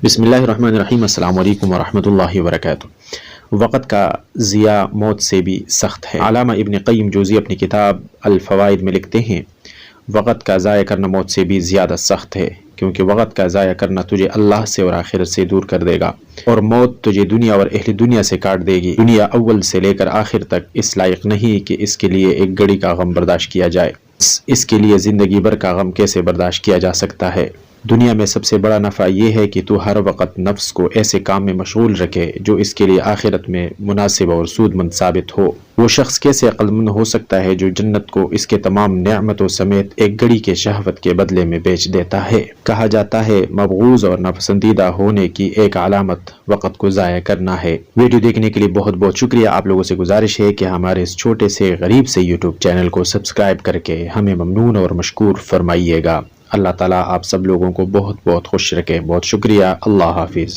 بسم اللہ الرحمن الرحیم۔ السلام علیکم ورحمۃ اللہ وبرکاتہ۔ وقت کا ضیاع موت سے بھی سخت ہے۔ علامہ ابن قیم جوزی اپنی کتاب الفوائد میں لکھتے ہیں، وقت کا ضائع کرنا موت سے بھی زیادہ سخت ہے، کیونکہ وقت کا ضائع کرنا تجھے اللہ سے اور آخرت سے دور کر دے گا، اور موت تجھے دنیا اور اہل دنیا سے کاٹ دے گی۔ دنیا اول سے لے کر آخر تک اس لائق نہیں کہ اس کے لیے ایک گھڑی کا غم برداشت کیا جائے۔ اس کے لیے زندگی بھر کا غم کیسے برداشت کیا جا سکتا ہے؟ دنیا میں سب سے بڑا نفع یہ ہے کہ تو ہر وقت نفس کو ایسے کام میں مشغول رکھے جو اس کے لیے آخرت میں مناسب اور سود مند ثابت ہو۔ وہ شخص کیسے عقل مند ہو سکتا ہے جو جنت کو اس کے تمام نعمتوں سمیت ایک گھڑی کے شہوت کے بدلے میں بیچ دیتا ہے؟ کہا جاتا ہے مبغوض اور ناپسندیدہ ہونے کی ایک علامت وقت کو ضائع کرنا ہے۔ ویڈیو دیکھنے کے لیے بہت بہت شکریہ۔ آپ لوگوں سے گزارش ہے کہ ہمارے اس چھوٹے سے غریب سے یوٹیوب چینل کو سبسکرائب کر کے ہمیں ممنون اور مشکور فرمائیے گا۔ اللہ تعالیٰ آپ سب لوگوں کو بہت بہت خوش رکھے۔ بہت شکریہ۔ اللہ حافظ۔